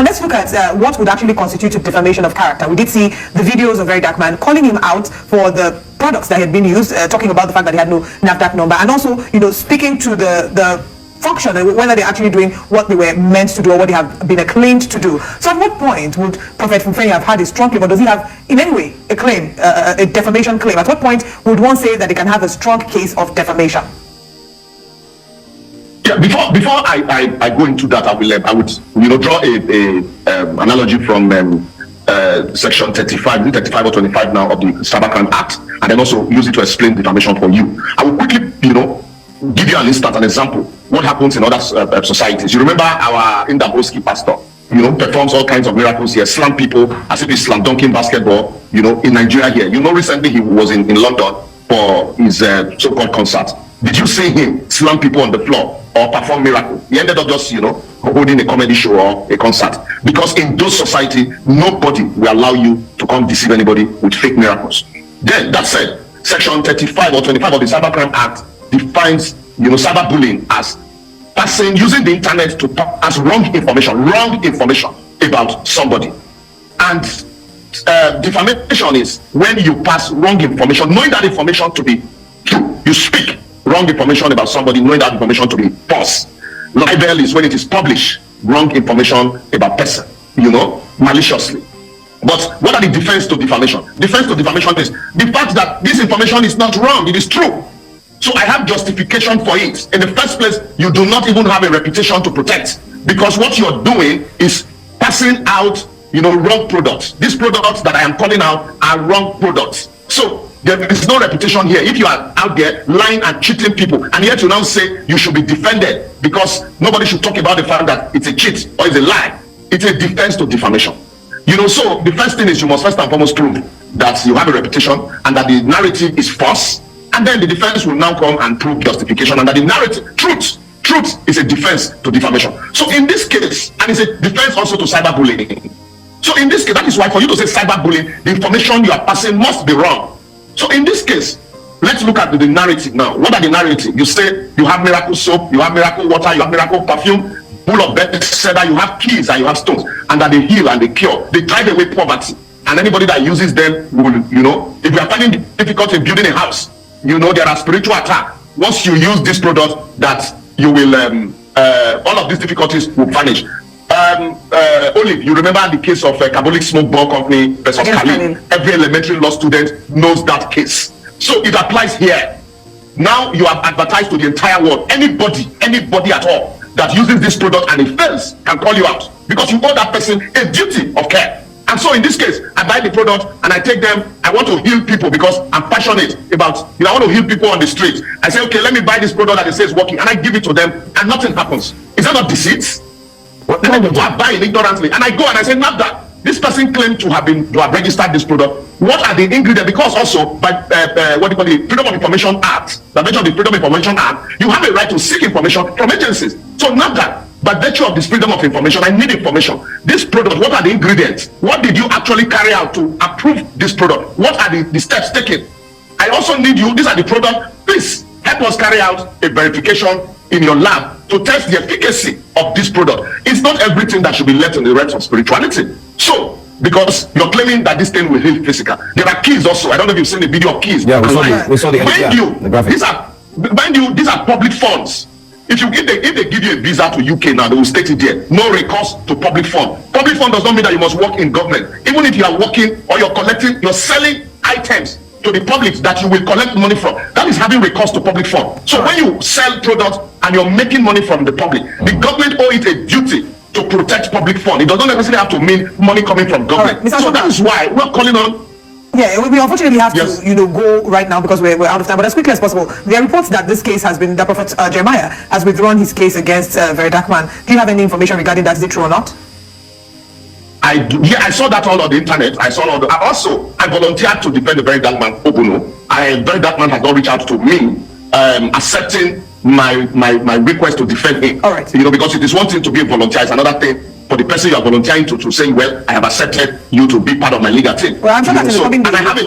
let's look at what would actually constitute a defamation of character. We did see the videos of Very Dark Man calling him out for the products that had been used, talking about the fact that he had no NAFDAC number, and also, speaking to the function and whether they're actually doing what they were meant to do or what they have been acclaimed to do. So at what point would Prophet Fumfeni have had a strong claim, or does he have in any way a claim, a defamation claim? At what point would one say that they can have a strong case of defamation? Yeah, before I go into that, I would draw a analogy from section 35 or 25 now of the Cybercrime Act, and then also use it to explain defamation for you. I will quickly give you an instance, an example, what happens in other societies. You remember our Indaboski pastor, performs all kinds of miracles here, slam people as if he's slam dunking basketball, in Nigeria here. Recently he was in London for his so-called concert. Did you see him slam people on the floor or perform miracles? He ended up just, holding a comedy show or a concert. Because in those society, nobody will allow you to come deceive anybody with fake miracles. Then, that said, section 35 or 25 of the Cybercrime Act defines, cyberbullying as using the internet to pass wrong information about somebody. And defamation is when you pass wrong information, knowing that information to be true. You speak wrong information about somebody, knowing that information to be false. Libel is when it is published wrong information about person, maliciously. But what are the defense to defamation? Defense to defamation is the fact that this information is not wrong, it is true. So I have justification for it. In the first place, you do not even have a reputation to protect, because what you're doing is passing out, wrong products. These products that I am calling out are wrong products. So there is no reputation here. If you are out there lying and cheating people, and yet you now say you should be defended because nobody should talk about the fact that it's a cheat or it's a lie, it's a defense to defamation. So the first thing is you must first and foremost prove that you have a reputation and that the narrative is false. And then the defense will now come and prove justification, and that the narrative, truth is a defense to defamation. So in this case, and it's a defense also to cyberbullying. So in this case, that is why for you to say cyberbullying, the information you are passing must be wrong. So in this case, let's look at the narrative now. What are the narrative? You say you have miracle soap, you have miracle water, you have miracle perfume, full of bed-setter, you have keys and you have stones, and that they heal and they cure. They drive away poverty. And anybody that uses them will, if you are finding difficulty in building a house, there are spiritual attacks. Once you use this product, that you will all of these difficulties will vanish. Olive, you remember the case of Carbolic Smoke Bomb Company versus Khalid? Every elementary law student knows that case. So it applies here. Now you have advertised to the entire world. Anybody at all that uses this product and it fails can call you out, because you owe that person a duty of care. And so in this case, I buy the product and I take them. I want to heal people because I'm passionate about, I want to heal people on the street. I say, okay, let me buy this product that it says working, and I give it to them and nothing happens. Is that not deceit? And then people are buying ignorantly, and I go and I say, not that. This person claimed to have registered this product. What are the ingredients? Because also by what do you call the Freedom of Information Act, the mention of the Freedom of Information Act, you have a right to seek information from agencies. So not that. By virtue of this freedom of information, I need information. This product, what are the ingredients? What did you actually carry out to approve this product? What are the steps taken? I also need you, these are the products. Please help us carry out a verification in your lab to test the efficacy of this product. It's not everything that should be left in the realms of spirituality. So, because you're claiming that this thing will heal physical. There are keys also. I don't know if you've seen the video of keys. Yeah, we saw the these are public funds. If they give you a visa to UK now, they will state it there. No recourse to public fund. Public fund does not mean that you must work in government. Even if you are working or you're selling items to the public that you will collect money from, that is having recourse to public fund. So when you sell products and you're making money from the public, the government owe it a duty to protect public fund. It does not necessarily have to mean money coming from government. Right, so that is why we're calling on. Yeah, we unfortunately have to, go right now because we're out of time. But as quickly as possible, there are reports that this case has been, that Prophet Jeremiah has withdrawn his case against Very Dark Man. Do you have any information regarding that? Is it true or not? I do. Yeah, I saw that all on the internet. I volunteered to defend the Very Dark Man. Obuno. Very Dark Man has not reached out to me, accepting my request to defend him. All right. Because it is one thing to be a volunteer, it's another thing for the person you are volunteering to say, well, I have accepted you to be part of my legal team. Well, I'm sure and I have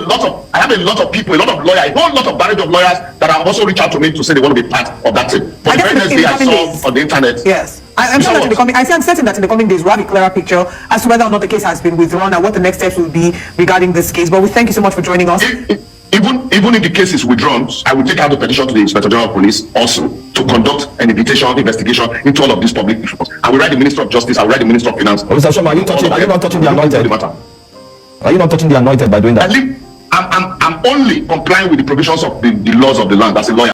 a lot of people, a lot of lawyers, a whole lot of barrage of lawyers that have also reached out to me to say they want to be part of that team. For the very next day I saw on the internet. Yes. I'm sure that I'm certain that in the coming days we'll have a clearer picture as to whether or not the case has been withdrawn and what the next steps will be regarding this case. But we thank you so much for joining us. Even if the case is withdrawn, I will take out the petition to the Inspector General of Police also to conduct an investigation into all of these public issues. I will write the Minister of Justice, I will write the Minister of Finance. Mr. Shoma, are you not touching the anointed? Are you not touching the anointed by doing that? I'm only complying with the provisions of the laws of the land as a lawyer.